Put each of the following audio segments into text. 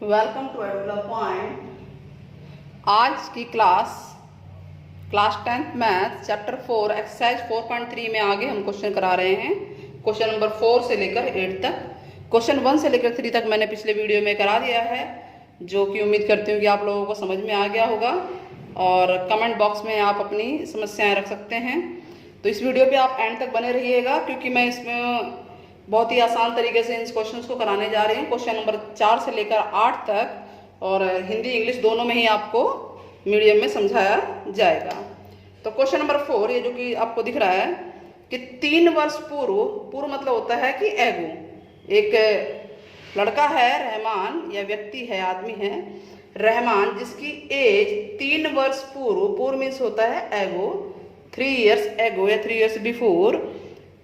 Welcome to Yeola point. आज की class 10th math chapter 4 exercise 4.3 में आगे हम क्वेश्चन करा रहे हैं। क्वेश्चन नंबर 4 से लेकर 8 तक। क्वेश्चन 1 से लेकर 3 तक मैंने पिछले वीडियो में करा दिया है, जो कि उम्मीद करती हूँ कि आप लोगों को समझ में आ गया होगा और कमेंट बॉक्स में आप अपनी समस्याएं रख सकते हैं। तो इस वीडियो पे आप एंड तक बने रहिएगा, क्योंकि मैं इसमें बहुत ही आसान तरीके से इन क्वेश्चंस को कराने जा रही हूँ। क्वेश्चन नंबर 4 से लेकर 8 तक और हिंदी इंग्लिश दोनों में ही आपको मीडियम में समझाया जाएगा। तो क्वेश्चन नंबर 4 ये जो कि आपको दिख रहा है कि 3 वर्ष पूर्व मतलब होता है कि एगो, एक लड़का है रहमान या व्यक्ति है, आदमी है रहमान, जिसकी एज 3 वर्ष पूर्व मीन्स होता है एगो, 3 इयर्स एगो या 3 इयर्स बिफोर,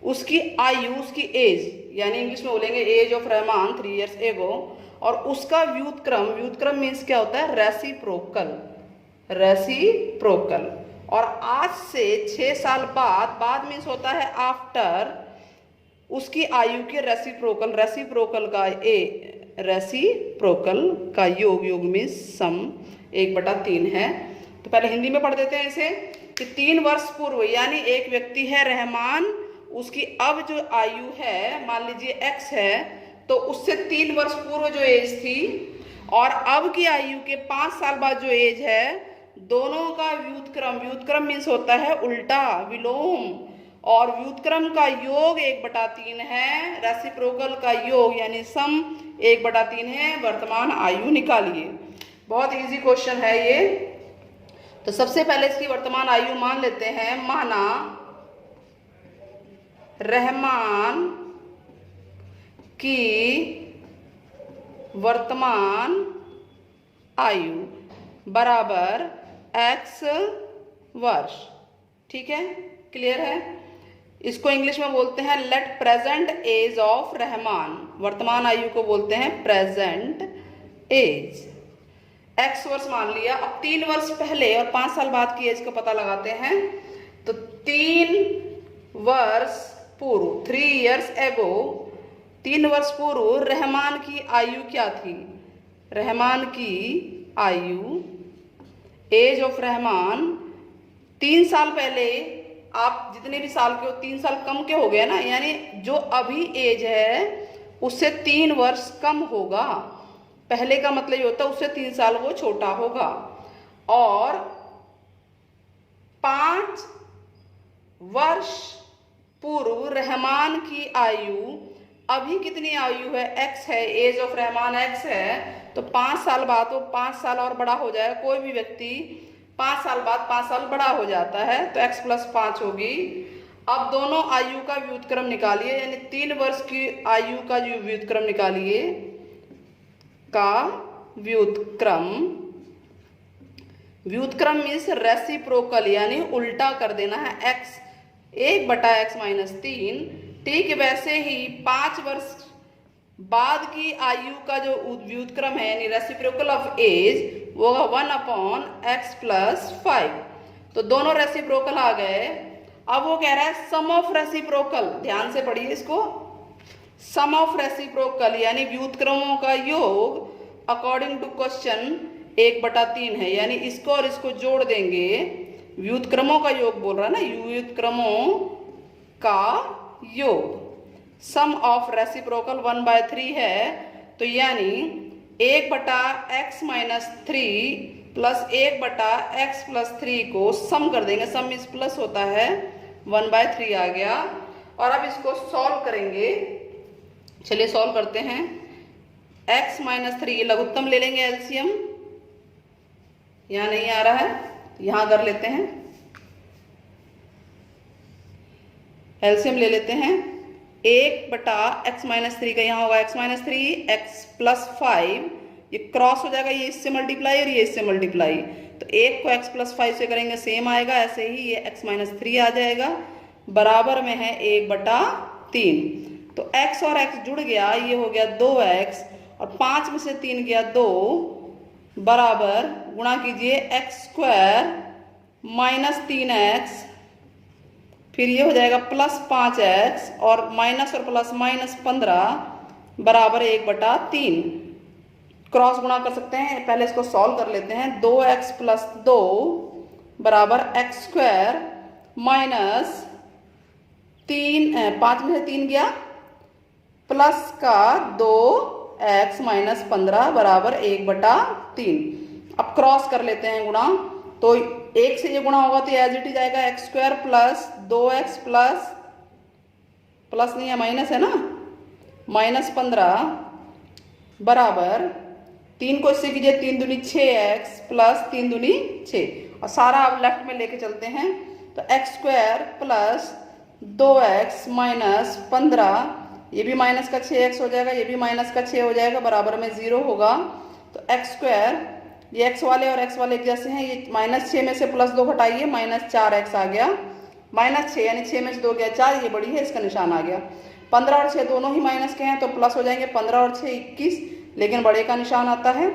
उसकी आयु, उसकी एज यानी इंग्लिश में बोलेंगे as of Rahman 3 years ago, और उसका व्युत्क्रम मीन्स क्या होता है रेसिप्रोकल, और आज से 6 साल बाद मीन्स होता है आफ्टर, उसकी आयु के रेसिप्रोकल का योग मीन्स सम 1/3 है। तो पहले हिंदी में पढ़ देते हैं इसे कि 3 वर्ष पूर्व यानी एक व्यक्ति है रहमान, उसकी अब जो आयु है मान लीजिए x है, तो उससे 3 वर्ष पूर्व जो एज थी और अब की आयु के 5 साल बाद जो एज है, दोनों का व्युत्क्रम मीन्स होता है उल्टा, विलोम, और व्युत्क्रम का योग 1/3 है, रेसिप्रोकल का योग यानी सम 1/3 है। वर्तमान आयु निकालिए। बहुत इजी क्वेश्चन है ये। तो सबसे पहले इसकी वर्तमान आयु मान लेते हैं। माना रहमान की वर्तमान आयु बराबर x वर्ष। ठीक है, क्लियर है। इसको इंग्लिश में बोलते हैं let present age of Rahman, वर्तमान आयु को बोलते हैं प्रेजेंट एज। x वर्ष मान लिया। अब 3 वर्ष पहले और 5 साल बाद की एज को पता लगाते हैं। तो 3 वर्ष पूर्व 3 इयर्स एगो, 3 वर्ष पूर्व रहमान की आयु क्या थी? रहमान की आयु, एज ऑफ रहमान, 3 साल पहले आप जितने भी साल के हो 3 साल कम के हो गए ना, यानी जो अभी एज है उससे 3 वर्ष कम होगा। पहले का मतलब ये होता है उससे 3 साल वो छोटा होगा। और 5 वर्ष पूर्व रहमान की आयु, अभी कितनी आयु है? x है, एज ऑफ रहमान x है, तो 5 साल बाद वो 5 साल और बड़ा हो जाएगा। कोई भी व्यक्ति 5 साल बाद 5 साल बड़ा हो जाता है, तो x + 5 होगी। अब दोनों आयु का व्युत्क्रम निकालिए, यानी 3 वर्ष की आयु का जो व्युत्क्रम निकालिए, का व्युत्क्रम मीन्स रेसिप्रोकल यानी उल्टा कर देना है। x 1/x - 3। ठीक वैसे ही 5 वर्ष बाद की आयु का जो व्युत्क्रम है यानी रेसिप्रोकल ऑफ एज, वो होगा 1/x + 5। तो दोनों रेसिप्रोकल आ गए। अब वो कह रहा है सम ऑफ रेसिप्रोकल, ध्यान से पढ़िए इसको, सम ऑफ रेसिप्रोकल यानी व्युत्क्रमों का योग अकॉर्डिंग टू क्वेश्चन 1/3 है, यानी इसको और इसको जोड़ देंगे। व्युत्क्रमों का योग बोल रहा है ना, व्युत्क्रमों का योग। सम ऑफ रेसिप्रोकल 1/3 है, तो यानी 1/x - 3 + 1/x + 3 को सम कर देंगे। सम मीन्स प्लस होता है, 1/3 आ गया। और अब इसको सॉल्व करेंगे। चलिए सॉल्व करते हैं। x - 3 लघुत्तम ले लेंगे, एलसीएम यहाँ नहीं आ रहा है, यहाँ कर लेते हैं, एलसीएम ले लेते हैं। 1/x - 3 का यहाँ होगा x - 3, x + 5, ये क्रॉस हो जाएगा, ये इससे मल्टीप्लाई और ये इससे मल्टीप्लाई, तो 1 को x + 5 से करेंगे सेम आएगा। ऐसे ही ये x - 3 आ जाएगा, बराबर में है 1/3। तो x और x जुड़ गया, ये हो गया 2x, और 5 में से 3 गया 2, बराबर गुणा कीजिए x² - 3x, फिर ये हो जाएगा +5x, और माइनस और प्लस -15 बराबर 1/3। क्रॉस गुणा कर सकते हैं। पहले इसको सॉल्व कर लेते हैं। 2x प्लस 2 बराबर एक्स स्क्वायर माइनस 5 में से 3 गया प्लस का 2x माइनस 15 बराबर 1/3। अब क्रॉस कर लेते हैं गुणा, तो 1 से ये गुणा होगा तो एज इट इज आएगा x square plus 2x plus नहीं है माइनस है ना, माइनस 15 बराबर 3 को इससे कीजिए 3 दूनी 6x प्लस 3 दूनी 6 और सारा आप लेफ्ट में लेके चलते हैं तो x square plus 2x minus 15, ये भी माइनस का 6x हो जाएगा, ये भी माइनस का 6 हो जाएगा, बराबर में 0 होगा। तो एक्स स्क्वायर, ये x वाले और x वाले एक जैसे हैं, ये माइनस 6 में से प्लस 2 घटाइए, माइनस 4x आ गया, माइनस 6 यानी 6 में से 2 गया 4, ये बड़ी है इसका निशान आ गया। 15 और 6 दोनों ही माइनस के हैं तो प्लस हो जाएंगे, 15 और 6 21, लेकिन बड़े का निशान आता है,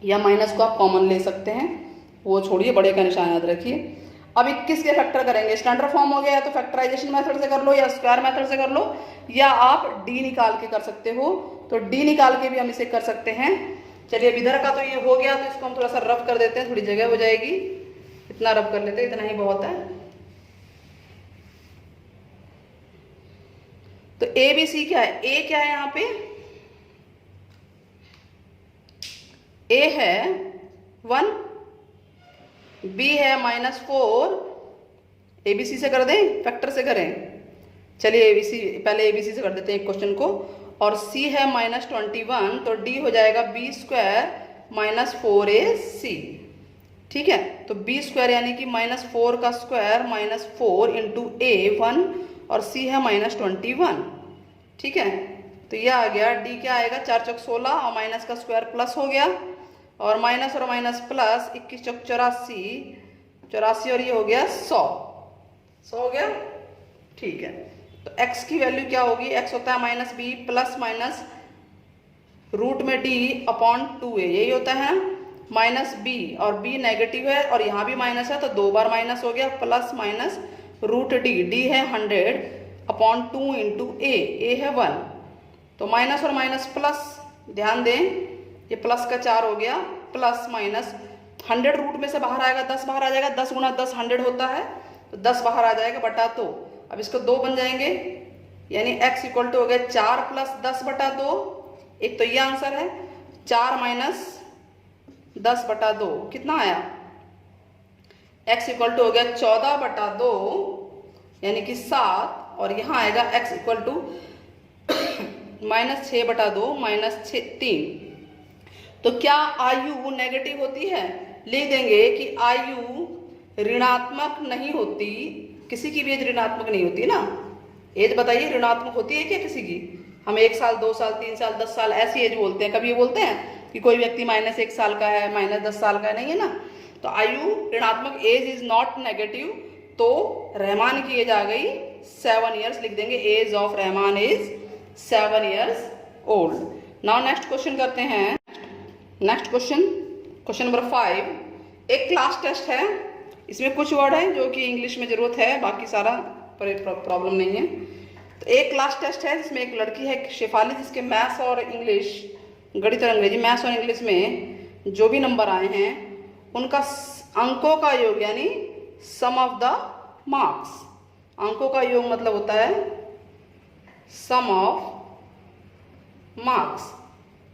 या माइनस को आप कॉमन ले सकते हैं, वो छोड़िए, बड़े का निशान याद रखिए। अब 21 के फैक्टर करेंगे, स्टैंडर्ड फॉर्म हो गया, या तो फैक्टराइजेशन मेथड से कर लो या स्क्वायर मेथड से कर लो, या आप डी निकाल के कर सकते हो, तो डी निकाल के भी हम इसे कर सकते हैं। चलिए अब इधर का तो ये हो गया, तो इसको हम थोड़ा सा रफ कर देते हैं, थोड़ी जगह हो जाएगी, इतना रफ कर लेते हैं, इतना ही बहुत है। तो ए बी सी क्या है, ए क्या है यहाँ पे, ए है 1, बी है -4, एबीसी से कर दें, फैक्टर से करें, चलिए एबीसी पहले एबीसी से कर देते हैं एक क्वेश्चन को, और सी है -21, तो डी हो जाएगा बी स्क्वायर -4ac, ठीक है। तो बी स्क्वायर यानी कि -4 का स्क्वायर -4 इंटू ए 1 और सी है -21, ठीक है। तो यह आ गया, डी क्या आएगा 4 चौक 16 और माइनस का स्क्वायर प्लस हो गया, और माइनस और माइनस प्लस 21 चौक 84 और ये हो गया 100 हो गया, ठीक है। तो x की वैल्यू क्या होगी, x होता है -b प्लस माइनस रूट में d अपॉन 2a, यही होता है -b, और b नेगेटिव है और यहाँ भी माइनस है तो 2 बार माइनस हो गया, प्लस माइनस रूट d है 100 अपॉन 2 इंटू a है 1, तो माइनस और माइनस प्लस, ध्यान दें ये प्लस का 4 हो गया, प्लस माइनस 100 रूट में से बाहर आएगा 10 बाहर आ जाएगा, 10 गुना 10 100 होता है, तो 10 बाहर आ जाएगा बटा 2, अब इसको 2 बन जाएंगे, यानी x इक्वल टू हो गया 4 प्लस 10 बटा 2, एक तो ये आंसर है, 4 माइनस 10 बटा 2 कितना आया, x इक्वल टू हो गया 14 बटा 2 यानी कि 7, और यहाँ आएगा x इक्वल टू -6 बटा 2 -3। तो क्या आयु नेगेटिव होती है, लिख देंगे कि आयु ऋणात्मक नहीं होती, किसी की भी एज ऋणात्मक नहीं होती ना, एज बताइए ऋणात्मक होती है क्या किसी की, हम 1 साल 2 साल 3 साल 10 साल ऐसी एज बोलते हैं, कभी ये बोलते हैं कि कोई व्यक्ति -1 साल का है -10 साल का है, नहीं है ना। तो आयु ऋणात्मक, एज इज नॉट नेगेटिव, तो रहमान की एज आ गई 7 ईयर्स, लिख देंगे age of Rahman is 7 years old. Now next question करते हैं, नेक्स्ट क्वेश्चन नंबर 5, एक क्लास टेस्ट है, इसमें कुछ वर्ड है जो कि इंग्लिश में जरूरत है, बाकी सारा प्रॉब्लम नहीं है। तो एक क्लास टेस्ट है जिसमें एक लड़की है शेफाली, जिसके मैथ्स और इंग्लिश, गणित और अंग्रेजी, मैथ्स और इंग्लिश में जो भी नंबर आए हैं उनका अंकों का योग, यानी सम ऑफ द मार्क्स, अंकों का योग मतलब होता है सम ऑफ मार्क्स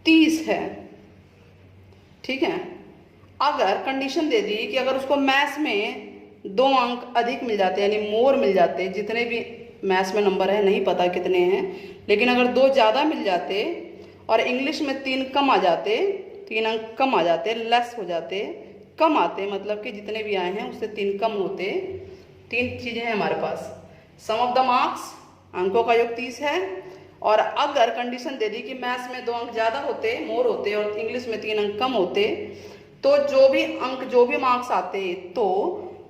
30 है, ठीक है। अगर कंडीशन दे दी कि अगर उसको मैथ्स में 2 अंक अधिक मिल जाते, यानी मोर मिल जाते, जितने भी मैथ्स में नंबर है नहीं पता कितने हैं, लेकिन अगर 2 ज़्यादा मिल जाते और इंग्लिश में 3 कम आ जाते, 3 अंक कम आ जाते, लेस हो जाते, कम आते मतलब कि जितने भी आए हैं उससे 3 कम होते, 3 चीज़ें हैं हमारे पास, सम ऑफ द मार्क्स, अंकों का योग 30 है, और अगर कंडीशन दे दी कि मैथ्स में 2 अंक ज़्यादा होते, मोर होते, और इंग्लिश में 3 अंक कम होते, तो जो भी अंक जो भी मार्क्स आते तो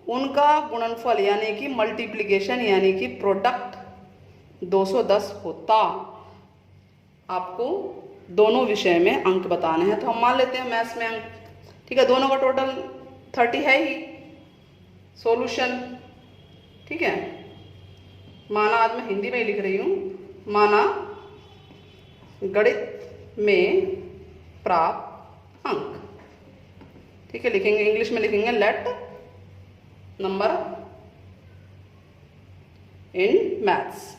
उनका गुणनफल यानी कि मल्टीप्लिकेशन यानी कि प्रोडक्ट 210 होता। आपको दोनों विषय में अंक बताने हैं, तो हम मान लेते हैं मैथ्स में अंक, ठीक है, दोनों का टोटल 30 है ही, सॉल्यूशन, ठीक है। माना, आज मैं हिंदी में ही लिख रही हूँ, माना गणित में प्राप्त अंक। ठीक है, लिखेंगे इंग्लिश में लिखेंगे लेट नंबर इन मैथ्स।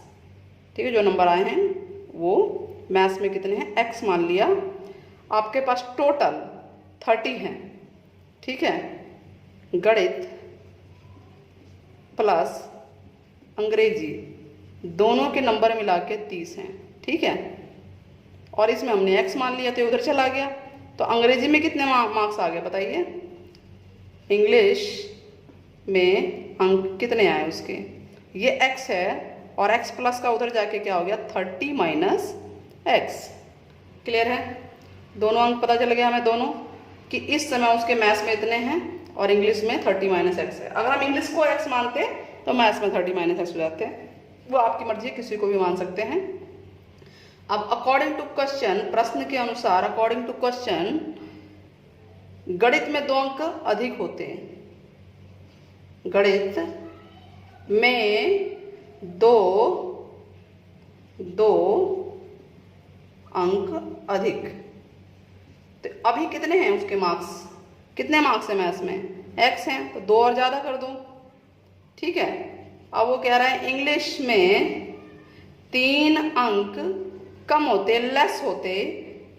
ठीक है, जो नंबर आए हैं वो मैथ्स में कितने हैं, x मान लिया। आपके पास टोटल 30 हैं। ठीक है, गणित प्लस अंग्रेजी दोनों के नंबर मिला के 30 हैं। ठीक है, और इसमें हमने x मान लिया तो उधर चला गया। तो अंग्रेजी में कितने मार्क्स आ गए बताइए, इंग्लिश में अंक कितने आए उसके, ये x है और x प्लस का उधर जाके क्या हो गया 30 माइनस x। क्लियर है, दोनों अंक पता चल गया हमें दोनों कि इस समय उसके मैथ्स में इतने हैं और इंग्लिश में 30 माइनस x है। अगर हम इंग्लिश को x मानते तो मैथ्स में 30 माइनस x हो जाते हैं, वो आपकी मर्जी है, किसी को भी मान सकते हैं। अब अकॉर्डिंग टू क्वेश्चन, प्रश्न के अनुसार अकॉर्डिंग टू क्वेश्चन गणित में 2 अंक अधिक होते हैं। गणित में दो अंक अधिक। तो अभी कितने हैं उसके मार्क्स, कितने मार्क्स हैं मैथ्स में, x हैं तो 2 और ज़्यादा कर दो। ठीक है, अब वो कह रहा है इंग्लिश में 3 अंक कम होते, लेस होते,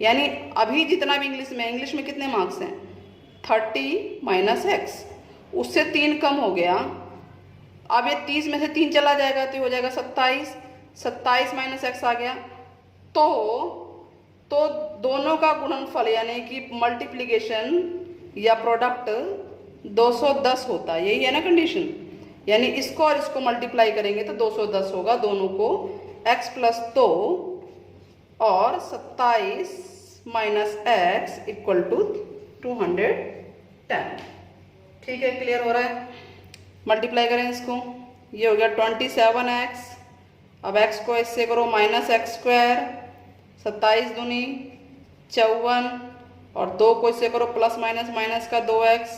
यानी अभी जितना भी इंग्लिश में कितने मार्क्स हैं 30 माइनस x, उससे 3 कम हो गया। अब ये 30 में से 3 चला जाएगा तो हो जाएगा 27 माइनस x आ गया। तो दोनों का गुणनफल यानी कि मल्टीप्लिकेशन या प्रोडक्ट 210 होता है, यही है ना कंडीशन। यानी इसको और इसको मल्टीप्लाई करेंगे तो 210 होगा दोनों को, x प्लस 2 और 27 माइनस x इक्वल टू 210। ठीक है, क्लियर हो रहा है। मल्टीप्लाई करें इसको, ये हो गया 27x। अब x को इससे करो माइनस एक्स स्क्वायर, 27 दूनी 54 और 2 को इससे करो प्लस माइनस का 2x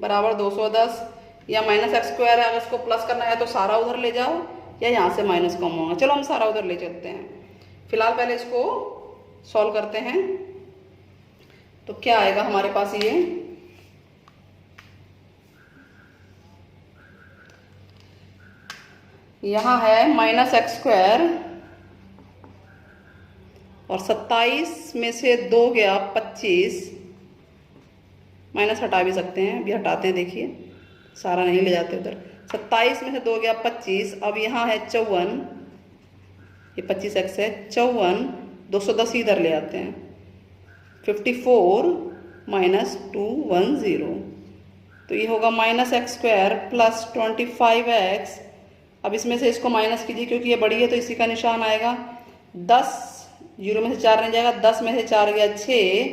बराबर 210, या माइनस एक्स स्क्वायर है, अगर इसको प्लस करना है तो सारा उधर ले जाओ या यहाँ से माइनस कम होगा। चलो हम सारा उधर ले चलते हैं। फिलहाल पहले इसको सॉल्व करते हैं। तो क्या आएगा हमारे पास, ये यहाँ है माइनस एक्स स्क्वायर और 27 में से 2 गया 25, माइनस हटा भी सकते हैं, अभी हटाते हैं, देखिए सारा नहीं ले जाते उधर। 27 में से 2 गया 25। अब यहाँ है 54, ये 25x है, 54 210 इधर ले आते हैं, 54 माइनस 210, तो ये होगा minus x square plus 25x। अब इसमें से इसको माइनस कीजिए क्योंकि ये बड़ी है तो इसी का निशान आएगा। 10 जीरो में से 4 नहीं जाएगा, 10 में से 4 गया 6।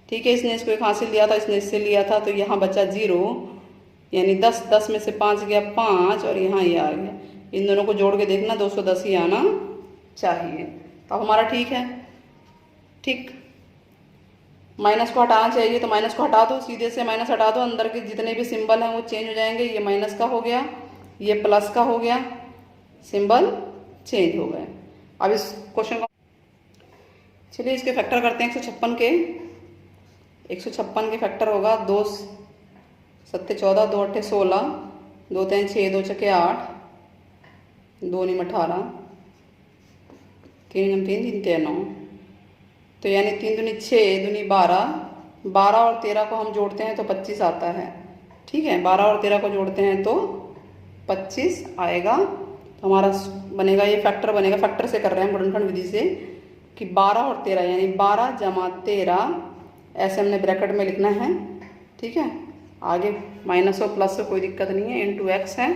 ठीक है, इसने इसको एक हासिल लिया था, इसने इससे लिया था, तो यहाँ बचा 0, यानी 10 में से 5 गया 5 और यहाँ ये आ गया। इन दोनों को जोड़ के देखना 210 ही आना चाहिए। तो अब हमारा ठीक है। ठीक, माइनस को हटाना चाहिए तो माइनस को हटा दो, सीधे से माइनस हटा दो, अंदर के जितने भी सिंबल हैं वो चेंज हो जाएंगे। ये माइनस का हो गया, ये प्लस का हो गया, सिंबल चेंज हो गए। अब इस क्वेश्चन को चलिए इसके फैक्टर करते हैं। 156 के फैक्टर होगा 2 7 14, 2 8 16, 2 3 6, 2 6 8, 2 9 18, 3 3 3 9, तो यानी 3 दूनी 6, दूनी 12, 12 और 13 को हम जोड़ते हैं तो 25 आता है। ठीक है, 12 और 13 को जोड़ते हैं तो 25 आएगा। तो हमारा बनेगा, ये फैक्टर बनेगा, फैक्टर से कर रहे हैं गुणनखंड विधि से, कि 12 और 13 यानी 12 जमा 13, ऐसे हमने ब्रैकेट में लिखना है। ठीक है, आगे माइनस और प्लस से कोई दिक्कत नहीं है, इंटू एक्स है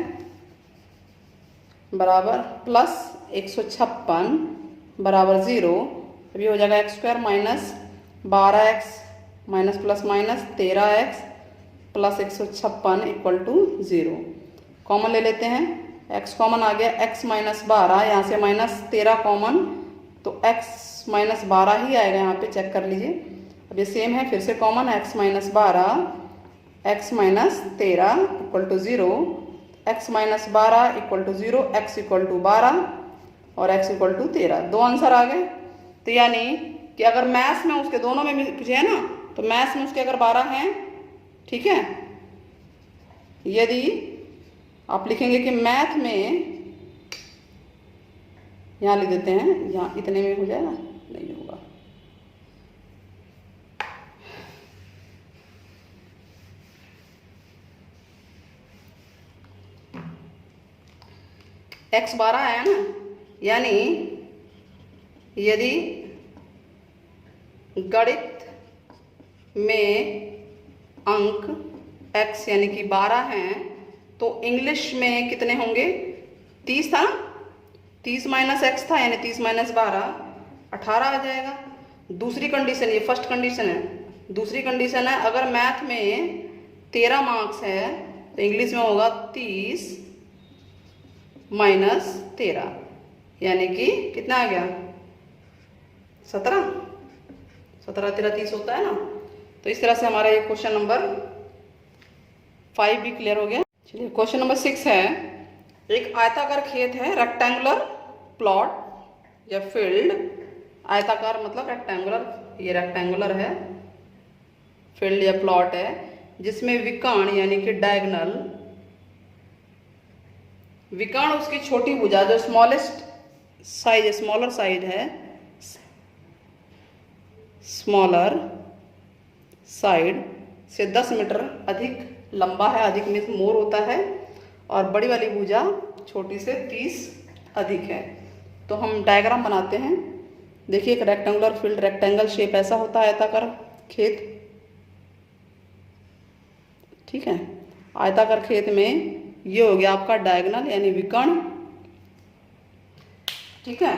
बराबर प्लस 156 बराबर 0। अभी हो जाएगा x square minus 12x minus plus minus 13x plus 156 equal to 0। Common ले लेते हैं, x कॉमन आ गया, x माइनस 12, यहाँ से माइनस 13 कॉमन, तो x माइनस 12 ही आएगा, यहाँ पे चेक कर लीजिए। अब ये सेम है, फिर से common, x minus 12 x minus 13 equal to 0, x minus 12 equal to 0, x equal to 12 और x इक्वल टू 13। 2 आंसर आ गए। तो यानी कि अगर मैथ्स में उसके दोनों में पूछे है ना, तो मैथ्स में उसके अगर 12 हैं, ठीक है, यदि आप लिखेंगे कि मैथ में, यहाँ लिख देते हैं, यहाँ इतने में हो जाएगा, नहीं होगा, x 12 है ना, यानी यदि गणित में अंक x यानी कि 12 हैं, तो इंग्लिश में कितने होंगे? 30 था ना, 30 माइनस एक्स था, यानी 30 माइनस 12 18 आ जाएगा। दूसरी कंडीशन, ये फर्स्ट कंडीशन है। दूसरी कंडीशन है, अगर मैथ में 13 मार्क्स है तो इंग्लिश में होगा 30 माइनस 13, यानी कि कितना आ गया? 17। 17 13 30 होता है ना। तो इस तरह से हमारा ये क्वेश्चन नंबर 5 भी क्लियर हो गया। चलिए क्वेश्चन नंबर 6 है, एक आयताकार खेत है, रेक्टेंगुलर प्लॉट या फील्ड, आयताकार मतलब रेक्टेंगुलर, ये रेक्टेंगुलर है, फील्ड या प्लॉट है, जिसमें विकर्ण यानी कि डायगोनल, विकर्ण उसकी छोटी भुजा जो स्मॉलेस्ट साइज, स्मॉलर साइड है, स्मॉलर साइड से 10 मीटर अधिक लंबा है, अधिक में मोर होता है, और बड़ी वाली भुजा छोटी से 30 अधिक है। तो हम डायग्राम बनाते हैं। देखिए एक रेक्टेंगुलर फील्ड, रेक्टेंगल शेप ऐसा होता है आयताकार खेत, ठीक है। आयताकार खेत में ये हो गया आपका डायगोनल यानी विकर्ण, ठीक है।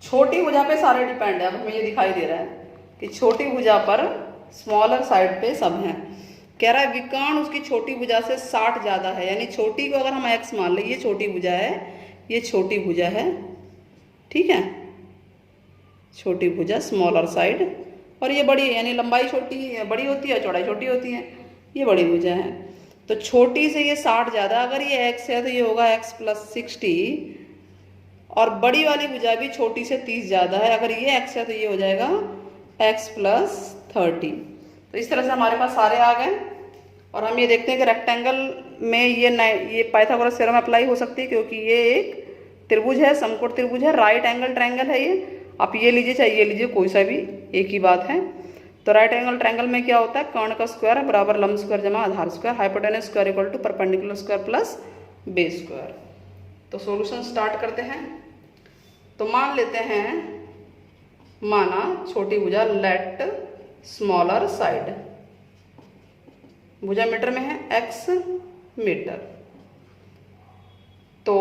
छोटी भुजा पे सारे डिपेंड है। अब हमें ये दिखाई दे रहा है कि छोटी भुजा पर स्मॉलर साइड पे सब हैं। कह रहा है विकर्ण उसकी छोटी भुजा से 60 ज़्यादा है, यानी छोटी को अगर हम x मान लें, ये छोटी भुजा है, ये छोटी भुजा है, ठीक है, छोटी भुजा स्मॉलर साइड, और ये बड़ी है, यानी लंबाई छोटी बड़ी होती है, चौड़ाई छोटी होती है, ये बड़ी भुजा है। तो छोटी से ये 60 ज़्यादा, अगर ये x है तो ये होगा x + 60, और बड़ी वाली भुजा भी छोटी से 30 ज़्यादा है, अगर ये x है तो ये हो जाएगा x + 30। तो इस तरह से हमारे पास सारे आ गए। और हम ये देखते हैं कि रेक्टेंगल में ये पाइथागोरस थ्योरम अप्लाई हो सकती है, क्योंकि ये एक त्रिभुज है, समकोण त्रिभुज है, राइट एंगल ट्रायंगल है ये। आप ये लीजिए चाहे ये लीजिए, कोई सा भी एक ही बात है। तो राइट एंगल ट्रायंगल में क्या होता है? कर्ण का स्क्वायर बराबर लंब स्क्वायर जमा आधार square, hypotenuse square equal to perpendicular square plus base square. तो सॉल्यूशन स्टार्ट करते हैं। तो मान लेते हैं, माना छोटी भुजा, लेट स्मॉलर साइड, भुजा मीटर में है, x मीटर। तो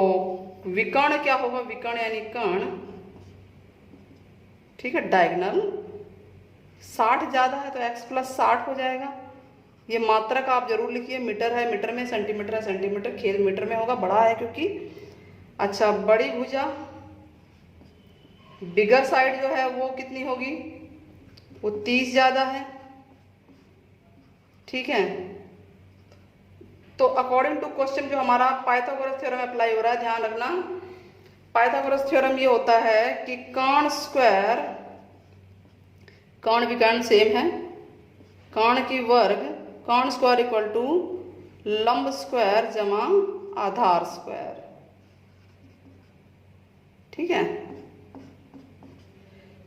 विकर्ण क्या होगा? विकर्ण यानी कर्ण, ठीक है, डायगोनल 60 ज़्यादा है तो x + 60 हो जाएगा। ये मात्रक आप जरूर लिखिए, मीटर है मीटर में, सेंटीमीटर है सेंटीमीटर, खेल मीटर में होगा, बड़ा है क्योंकि। अच्छा, बड़ी भुजा बिगर साइड जो है वो कितनी होगी? वो 30 ज़्यादा है, ठीक है। तो अकॉर्डिंग टू क्वेश्चन जो हमारा पाइथागोरस थ्योरम अप्लाई हो रहा है, ध्यान रखना, पाइथागोरस थ्योरम ये होता है कि कर्ण स्क्वायर, कर्ण विकर्ण सेम है, कर्ण की वर्ग, कर्ण स्क्वायर इक्वल टू लंब स्क्वायर जमा आधार स्क्वायर, ठीक है।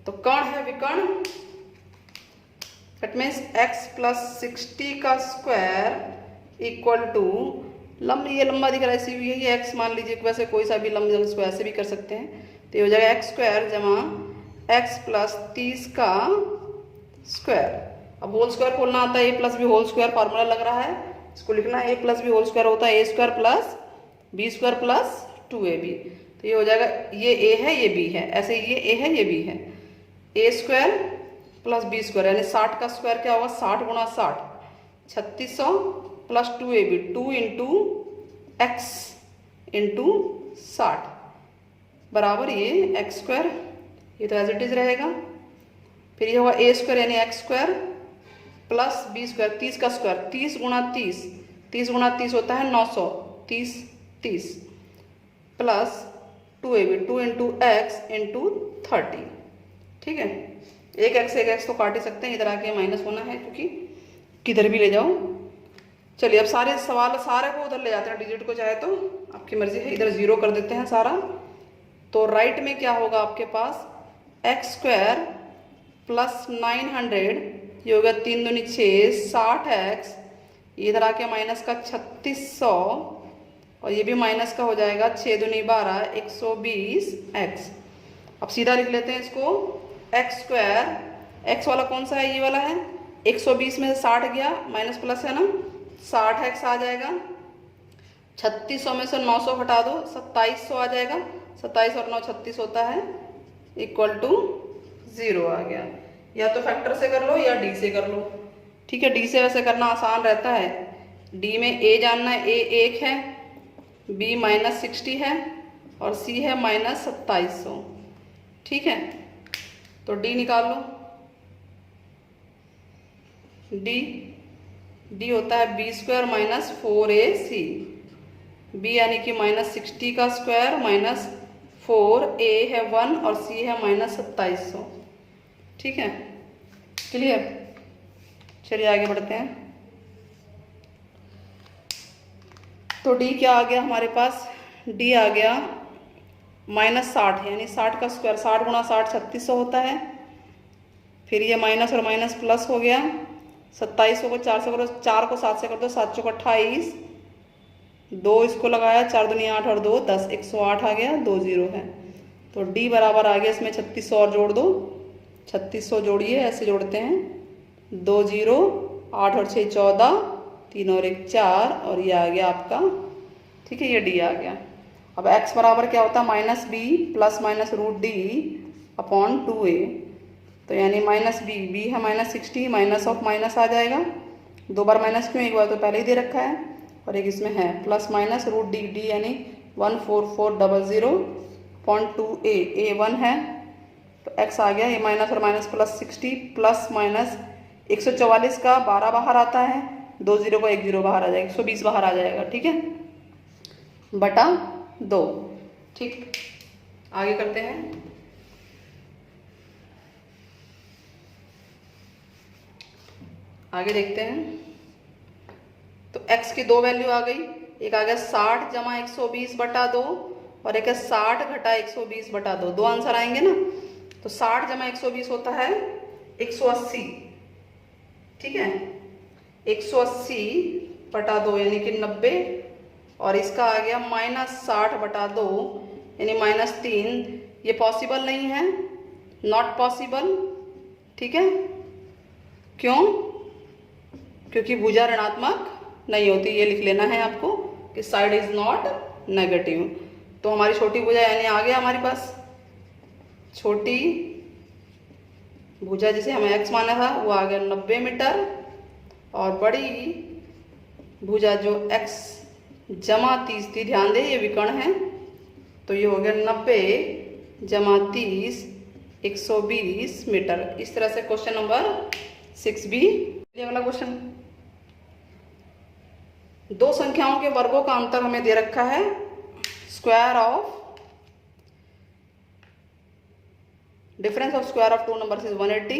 तो कर्ण है विकर्ण, इट मीन्स x + 60 का स्क्वायर इक्वल टू लंब, ये लंबा दिख रहा है इसी भी, ये x मान लीजिए, वैसे कोई सा भी लंब इसको ऐसे भी कर सकते हैं। तो ये हो जाएगा x स्क्वायर जमा x + 30 का स्क्वायर। अब होल स्क्वायर खोलना आता है, a + b whole square formula लग रहा है, इसको लिखना है, a + b होल स्क्वायर होता है a² + b² + 2ab। तो ये हो जाएगा, ये a है ये b है, ऐसे ये a है ये b है, a² + b² यानी 60 का स्क्वायर क्या होगा? 60 × 60 3600 + 2ab, 2 × x × 60 बराबर ये x², ये तो एज इट इज रहेगा। फिर ये होगा a² यानी x² + b², 30 का स्क्वायर, 30 × 30, 30 × 30 होता है 900, 30 30 प्लस 2ab, 2 × x × 30, ठीक है। एक एक्स तो काट ही सकते हैं, इधर आके माइनस होना है क्योंकि किधर भी ले जाओ। चलिए अब सारे सवाल सारे को उधर ले जाते हैं, डिजिट को चाहे तो आपकी मर्जी है, इधर 0 कर देते हैं सारा। तो राइट में क्या होगा आपके पास, एक्स स्क्वायर प्लस 900, ये होगा 3 दूनी 6, 60x, इधर आके माइनस का 3600, और ये भी माइनस का हो जाएगा 6 दूनी 12, 120x। अब सीधा लिख लेते हैं इसको, एक्स स्क्वायर, एक्स वाला कौन सा है, ये वाला है, 120 में से 60 गया, माइनस प्लस है ना, 60x आ जाएगा। 3600 में से 900 घटा दो, 2700 आ जाएगा, 27 और 9 36 होता है, इक्वल टू 0 आ गया। या तो फैक्टर से कर लो या डी से कर लो, ठीक है। डी से वैसे करना आसान रहता है, डी में ए जानना है, ए 1 है, बी -60 है, और सी है -2700, ठीक है। तो डी निकाल लो, डी होता है B square minus 4ac, B यानी कि -60 का स्क्वायर माइनस 4, ए है 1 और सी है -2700, ठीक है, क्लियर। चलिए आगे बढ़ते हैं। तो डी क्या आ गया हमारे पास, डी आ गया -60, यानी 60 का स्क्वायर, 60 गुणा 60 3600 होता है। फिर ये माइनस और माइनस प्लस हो गया, 2700 को 4 से करो, 4 को 7 से कर दो, 7 चौक 28, 2 इसको लगाया, 4 दूनी 8 और 2 10, 108 आ गया, 2 0 है। तो डी बराबर आ गया, इसमें 3600 और जोड़ दो, 3600 जोड़िए, ऐसे जोड़ते हैं, 2 0, 8 और 6 14, 3 और 1 4, और ये आ गया आपका, ठीक है, ये डी आ गया। अब x बराबर क्या होता है, minus B plus minus root D upon 2a, तो यानी माइनस बी है -60, माइनस ऑफ माइनस आ जाएगा, 2 बार माइनस क्यों, एक बार तो पहले ही दे रखा है, और एक इसमें है प्लस माइनस रूट डी यानी 14400 अपॉन 2a, a 1 है, तो x आ गया, ये माइनस और माइनस प्लस 60 प्लस माइनस 144 का 12 बाहर आता है, 2 0 को 1 0 बाहर आ जाएगा, 120 बाहर आ जाएगा, ठीक है, बटा 2, ठीक। आगे करते हैं। आगे देखते हैं। तो x की 2 वैल्यू आ गई, एक आ गया 60 जमा 120 बटा 2, और एक है 60 घटा 120 बटा 2, 2 आंसर आएंगे ना। तो 60 जमा 120 होता है 180, ठीक है, 180 बटा 2 यानी कि 90, और इसका आ गया -60 बटा 2 यानी -3। ये पॉसिबल नहीं है, नॉट पॉसिबल, ठीक है, क्यों, क्योंकि भुजा ऋणात्मक नहीं होती, ये लिख लेना है आपको कि साइड इज नॉट नेगेटिव। तो हमारी छोटी भुजा यानी आ गया हमारे पास, छोटी भुजा जिसे हमें x माना था वो आ गया 90 मीटर, और बड़ी भुजा जो x जमा 30 थी, ध्यान दे ये विकर्ण है, तो ये हो गया 90 जमा 30 120 मीटर। इस तरह से क्वेश्चन नंबर 6b। अगला क्वेश्चन, दो संख्याओं के वर्गों का अंतर हमें दे रखा है, square of difference of square of 2 numbers is 180,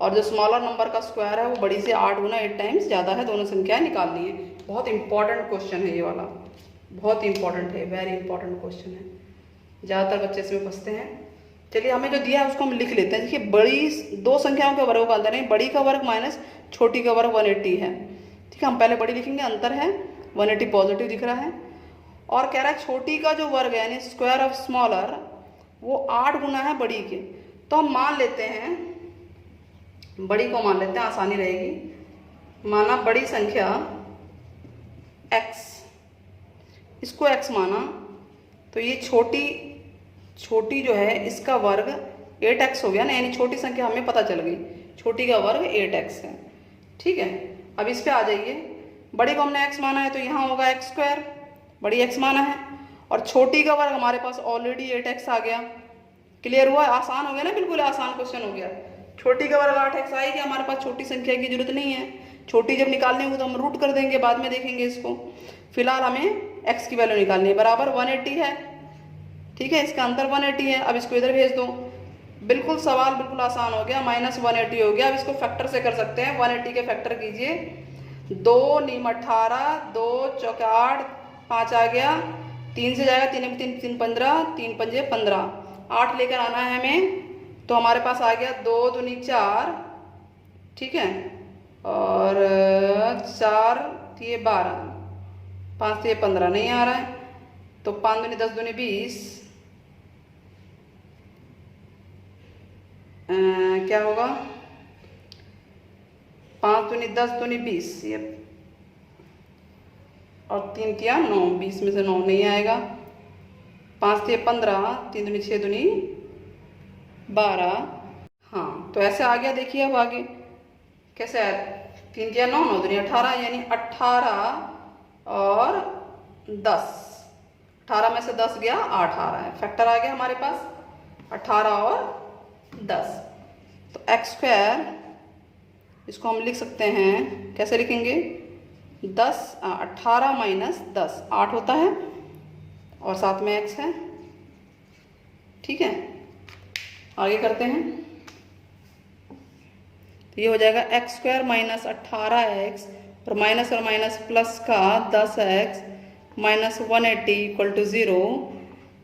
और जो स्मॉलर नंबर का स्क्वायर है वो बड़ी से 8 गुना 8 टाइम्स ज़्यादा है, दोनों संख्याएं निकालनी है। बहुत इंपॉर्टेंट क्वेश्चन है ये वाला, बहुत इंपॉर्टेंट है, वेरी इंपॉर्टेंट क्वेश्चन है, ज़्यादातर बच्चे इसमें फंसते हैं। चलिए हमें जो दिया है उसको हम लिख लेते हैं। देखिए बड़ी दो संख्याओं के वर्गों का अंतर नहीं, बड़ी का वर्ग माइनस छोटी का वर्ग 180 है, ठीक है, हम पहले बड़ी लिखेंगे, अंतर है 180 पॉजिटिव दिख रहा है, और कह रहा है छोटी का जो वर्ग है यानी स्क्वायर ऑफ स्मॉलर वो 8 गुना है बड़ी के। तो हम मान लेते हैं, बड़ी को मान लेते हैं, आसानी रहेगी। माना बड़ी संख्या x, इसको x माना, तो ये छोटी जो है इसका वर्ग 8x हो गया ना, यानी छोटी संख्या हमें पता चल गई, छोटी का वर्ग 8x है, ठीक है। अब इस पे आ जाइए, बड़ी को हमने x माना है तो यहाँ होगा x स्क्वायर, बड़ी x माना है, और छोटी का वर्ग हमारे पास ऑलरेडी 8x आ गया। क्लियर हुआ, आसान हो गया ना, बिल्कुल आसान क्वेश्चन हो गया। छोटी का वर्ग 8x आएगी, हमारे पास छोटी संख्या की जरूरत नहीं है, छोटी जब निकालनी होगी तो हम रूट कर देंगे, बाद में देखेंगे इसको। फिलहाल हमें x की वैल्यू निकालनी है, बराबर 180 है, ठीक है, इसका अंतर 180 है। अब इसको इधर भेज दो, बिल्कुल सवाल बिल्कुल आसान हो गया, -180 हो गया। अब इसको फैक्टर से कर सकते हैं, 180 के फैक्टर कीजिए। 2 नीम 18, 2 चौके 8, 5 आ गया, 3 से जाएगा, 3 3 3 15, 3 पंजे 15, 8 लेकर आना है हमें। तो हमारे पास आ गया 2 दूनी 4, ठीक है, और 4 ये 12, 5 ये 15 नहीं आ रहा है, तो 5 दूनी 10 दूनी 20, क्या होगा, 5 दूनी 10 दूनी 20, ये और 3 तिया 9, 20 में से 9 नहीं आएगा, 5 तिया 15, 3 दूनी 6 दूनी 12। हाँ, तो ऐसे आ गया। देखिए अब आगे कैसे है, 3 तिया 9, 9 दूनी 18, यानी 18 और 10, 18 में से 10 गया, 8 आ रहा है, फैक्टर आ गया हमारे पास 18 और 10। तो x², इसको हम लिख सकते हैं, कैसे लिखेंगे, 18 माइनस 10 8 होता है, और साथ में x है, ठीक है। आगे करते हैं, तो ये हो जाएगा x² माइनस 18x और माइनस प्लस का 10x माइनस 180 इक्वल टू 0।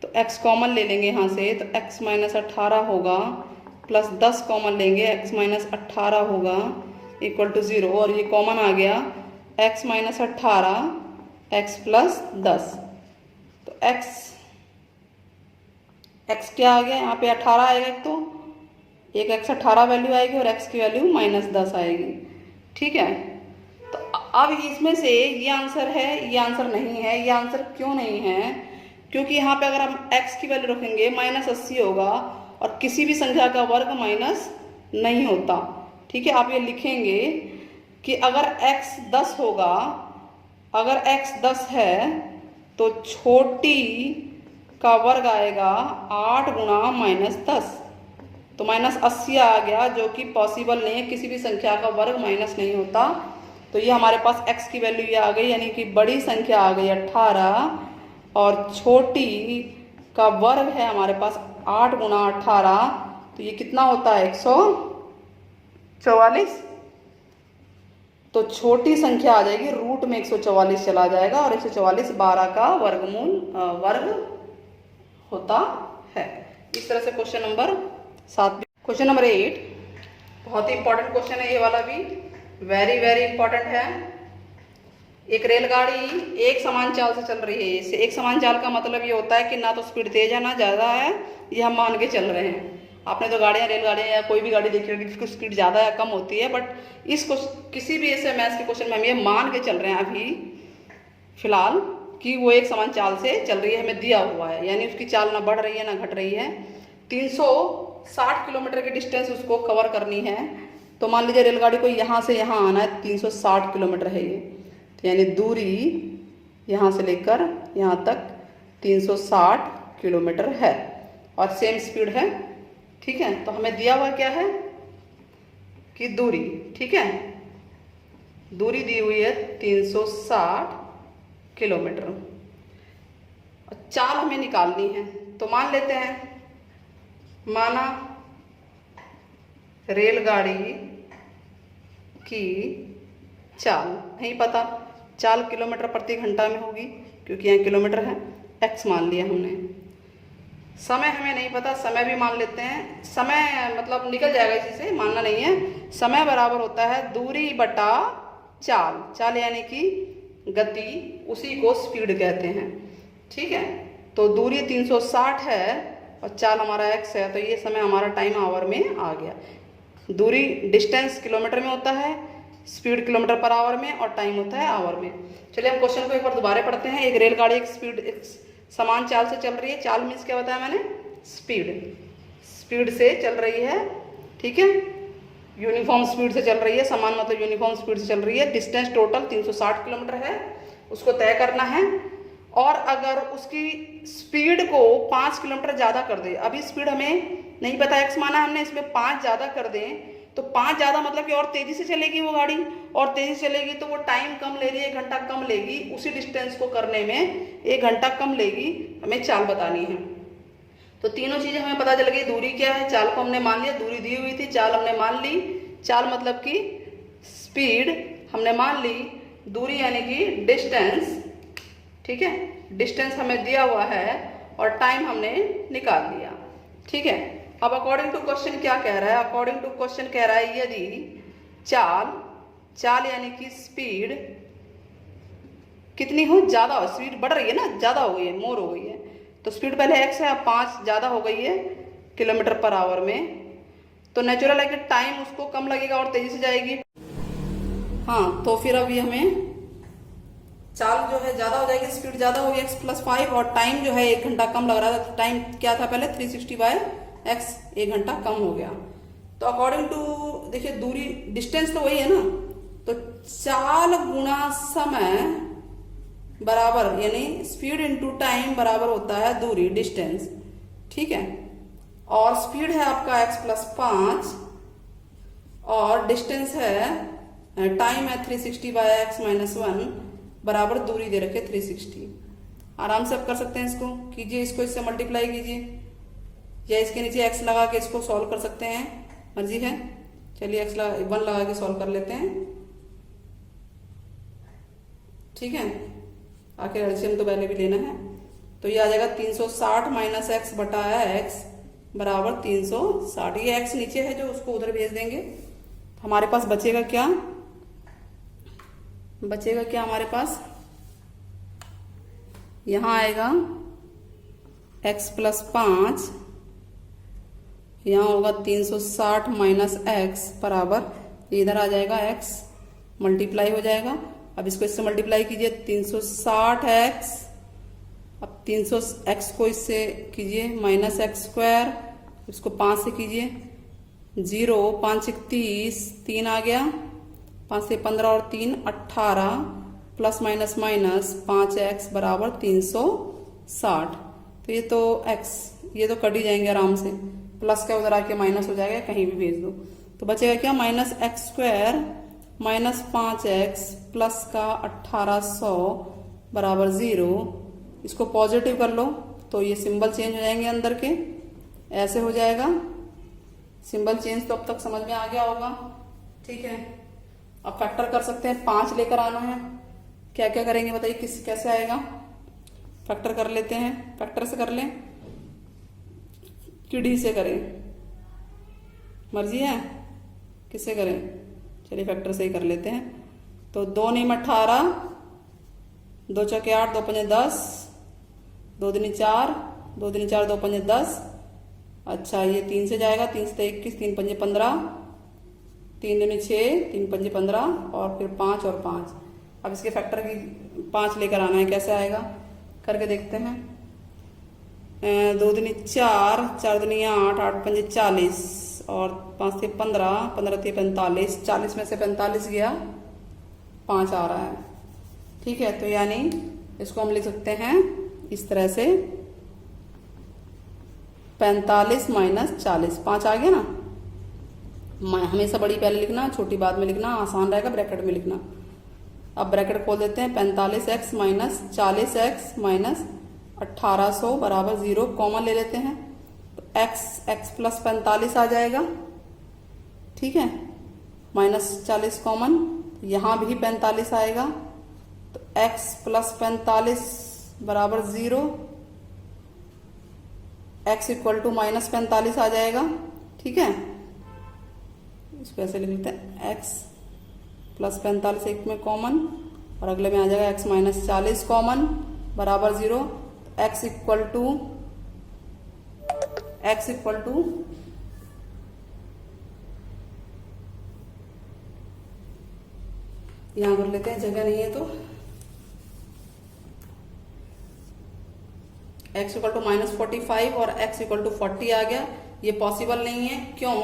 तो x कॉमन ले लेंगे यहाँ से, तो x माइनस 18 होगा, प्लस 10 कॉमन लेंगे, x माइनस 18 होगा इक्वल टू 0, और ये कॉमन आ गया x माइनस 18 x प्लस 10। तो x क्या आ गया, यहाँ पे 18 आएगा, एक x 18 वैल्यू आएगी और x की वैल्यू माइनस 10 आएगी, ठीक है। तो अब इसमें से ये आंसर है, ये आंसर नहीं है। ये आंसर क्यों नहीं है, क्योंकि यहाँ पे अगर हम x की वैल्यू रखेंगे -80 होगा, और किसी भी संख्या का वर्ग माइनस नहीं होता, ठीक है। आप ये लिखेंगे कि अगर x 10 होगा, अगर x 10 है तो छोटी का वर्ग आएगा 8 गुणा -10, तो -80 आ गया, जो कि पॉसिबल नहीं है, किसी भी संख्या का वर्ग माइनस नहीं होता। तो ये हमारे पास x की वैल्यू ये आ गई, यानी कि बड़ी संख्या आ गई 18, और छोटी का वर्ग है हमारे पास 8 गुणा 18, तो ये कितना होता है 144। तो छोटी संख्या आ जाएगी, रूट में 144 चला जाएगा, और 144 12 का वर्ग होता है। इस तरह से क्वेश्चन नंबर 7। क्वेश्चन नंबर 8 बहुत ही इंपॉर्टेंट क्वेश्चन है, ये वाला भी वेरी वेरी इंपॉर्टेंट है। एक रेलगाड़ी एक समान चाल से चल रही है। इससे एक समान चाल का मतलब ये होता है कि ना तो स्पीड तेज है ना ज़्यादा है, ये हम मान के चल रहे हैं। आपने तो गाड़ियाँ, रेलगाड़ियाँ या कोई भी गाड़ी देखी होगी जिसकी स्पीड ज़्यादा या कम होती है, बट इसको किसी भी ऐसे मैथ्स के क्वेश्चन में हम ये मान के चल रहे हैं अभी फिलहाल कि वो एक समान चाल से चल रही है, हमें दिया हुआ है, यानी उसकी चाल ना बढ़ रही है ना घट रही है। 360 किलोमीटर की डिस्टेंस उसको कवर करनी है। तो मान लीजिए रेलगाड़ी को यहाँ से यहाँ आना है, 360 किलोमीटर है ये, तो यानी दूरी यहाँ से लेकर यहाँ तक 360 किलोमीटर है, और सेम स्पीड है, ठीक है। तो हमें दिया हुआ क्या है कि दूरी, ठीक है, दूरी दी हुई है 360 किलोमीटर, और चाल हमें निकालनी है। तो मान लेते हैं, माना रेलगाड़ी की चाल नहीं पता, चाल किलोमीटर प्रति घंटा में होगी क्योंकि यहाँ किलोमीटर है, x मान लिया हमने। समय हमें नहीं पता, समय भी मान लेते हैं, समय मतलब निकल जाएगा इसी से, मानना नहीं है। समय बराबर होता है दूरी बटा चाल, चाल यानी कि गति, उसी को स्पीड कहते हैं, ठीक है। तो दूरी 360 है और चाल हमारा x है, तो ये समय हमारा टाइम आवर में आ गया। दूरी डिस्टेंस किलोमीटर में होता है, स्पीड किलोमीटर पर आवर में, और टाइम होता है आवर में। चलिए हम क्वेश्चन को एक बार दोबारा पढ़ते हैं। एक रेलगाड़ी एक समान चाल से चल रही है, चाल मीन्स क्या बताया मैंने, स्पीड से चल रही है, ठीक है, यूनिफॉर्म स्पीड से चल रही है, समान मतलब यूनिफॉर्म स्पीड से चल रही है। डिस्टेंस टोटल 360 किलोमीटर है, उसको तय करना है। और अगर उसकी स्पीड को 5 किलोमीटर ज़्यादा कर दे, अभी स्पीड हमें नहीं पता, x माना हमने, इसमें 5 ज़्यादा कर दें, तो 5 ज़्यादा मतलब कि और तेज़ी से चलेगी वो गाड़ी, और तेज़ी से चलेगी तो वो टाइम कम ले रही है, 1 घंटा कम लेगी, उसी डिस्टेंस को करने में 1 घंटा कम लेगी, हमें चाल बतानी है। तो तीनों चीजें हमें पता चल गई। दूरी क्या है, चाल को हमने मान लिया, दूरी दी हुई थी, चाल हमने मान ली। चाल मतलब कि स्पीड हमने मान ली, दूरी यानी कि डिस्टेंस, ठीक है, डिस्टेंस हमें दिया हुआ है और टाइम हमने निकाल लिया, ठीक है। अब अकॉर्डिंग टू क्वेश्चन क्या कह रहा है, अकॉर्डिंग टू क्वेश्चन कह रहा है यदि चाल यानी कि स्पीड कितनी हो, ज्यादा हो, स्पीड बढ़ रही है ना, ज्यादा हो गई है, मोर हो गई है, तो स्पीड पहले x है, अब 5 ज्यादा हो गई है किलोमीटर पर आवर में, तो नेचुरल है कि टाइम उसको कम लगेगा और तेजी से जाएगी। हाँ, तो फिर अभी हमें चाल जो है ज्यादा हो जाएगी, स्पीड ज्यादा होगी x+5, और टाइम जो है 1 घंटा कम लग रहा था। टाइम क्या था पहले 360/x, 1 घंटा कम हो गया। तो अकॉर्डिंग टू देखिए दूरी, डिस्टेंस तो वही है ना, तो चाल गुणा समय बराबर, यानी स्पीड इनटू टाइम बराबर होता है दूरी, डिस्टेंस, ठीक है। और स्पीड है आपका x+5 और डिस्टेंस है, टाइम है 360/x-1 बराबर दूरी दे रखे 360। आराम से आप कर सकते हैं, इसको कीजिए, इसको इससे मल्टीप्लाई कीजिए, या इसके नीचे x लगा के इसको सॉल्व कर सकते हैं, मर्जी है। चलिए x1 लगा के सॉल्व कर लेते हैं, ठीक है, आखिर एलसीएम तो पहले भी लेना है। तो ये आ जाएगा 360 - x बटा x बराबर 360। ये x नीचे है जो उसको उधर भेज देंगे, हमारे पास बचेगा क्या, हमारे पास यहां आएगा x+5, यहां होगा 360 - x बराबर, इधर आ जाएगा x, मल्टीप्लाई हो जाएगा। अब इसको इससे मल्टीप्लाई कीजिए, 360x, अब 300x को इससे कीजिए -x², इसको 5 से कीजिए, 0, 5 × 30, 3 आ गया, 5 से 15 और 3 18, प्लस माइनस 5x बराबर 360। तो ये तो x, ये तो कट ही जाएंगे आराम से, प्लस का उधर आके माइनस हो जाएगा, कहीं भी भेज दो, तो बचेगा क्या, -x² -5x प्लस का 1800 बराबर 0। इसको पॉजिटिव कर लो तो ये सिंबल चेंज हो जाएंगे अंदर के, ऐसे हो जाएगा सिंबल चेंज। तो अब तक समझ में आ गया होगा, ठीक है। अब फैक्टर कर सकते हैं, 5 लेकर आना है, क्या क्या करेंगे बताइए, कैसे आएगा, फैक्टर कर लेते हैं, फैक्टर से कर लें कि डी से करें, मर्जी है किससे करें, चलिए फैक्टर से ही कर लेते हैं। तो 2 × 18, 2 × 4 8, 2 × 5 10, 2 × 4, 2 × 4 2 × 10। अच्छा, ये 3 से जाएगा, 3 से 21, 3 × 5 15, 3 × 6, 3 × 5 15, और फिर 5 और 5। अब इसके फैक्टर की 5 लेकर आना है, कैसे आएगा करके देखते हैं। 2 × 4, 4 × 8, 8 × 5 40, और 5 से 15, 15 से 45, 40 में से 45 गया, 5 आ रहा है, ठीक है। तो यानी इसको हम लिख सकते हैं इस तरह से, 45 - 40, 5 आ गया ना। हमेशा बड़ी पहले लिखना, छोटी बाद में लिखना, आसान रहेगा ब्रैकेट में लिखना। अब ब्रैकेट खोल देते हैं, 45x - 40x - 1800 बराबर 0, कॉमन ले लेते हैं, तो x प्लस 45 आ जाएगा, ठीक है, -40 कॉमन, यहाँ भी 45 आएगा, तो x प्लस 45 बराबर 0, x इक्वल टू -45 आ जाएगा, ठीक है। इसको ऐसे लिख लेते हैं, x प्लस 45 एक में कॉमन, और अगले में आ जाएगा x - 40 कॉमन बराबर 0, x इक्वल टू यहां कर लेते हैं, जगह नहीं है तो x इक्वल टू -45 और x इक्वल टू 40 आ गया। ये पॉसिबल नहीं है, क्यों,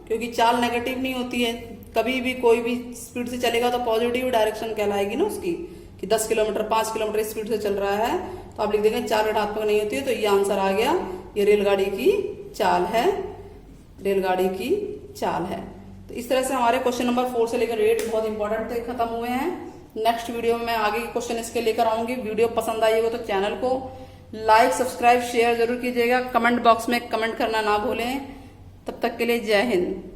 क्योंकि चाल नेगेटिव नहीं होती है, कभी भी कोई भी स्पीड से चलेगा तो पॉजिटिव डायरेक्शन कहलाएगी ना उसकी, कि 10 किलोमीटर 5 किलोमीटर स्पीड से चल रहा है, तो आप लिख देंगे चाल ऋणात्मक नहीं होती है। तो ये आंसर आ गया, ये रेलगाड़ी की चाल है, रेलगाड़ी की चाल है। तो इस तरह से हमारे क्वेश्चन नंबर 4 से लेकर 8 बहुत इंपॉर्टेंट थे, खत्म हुए हैं। नेक्स्ट वीडियो में मैं आगे के क्वेश्चन इसके लेकर आऊंगी। वीडियो पसंद आई हो तो चैनल को लाइक सब्सक्राइब शेयर जरूर कीजिएगा, कमेंट बॉक्स में कमेंट करना ना भूलें। तब तक के लिए जय हिंद।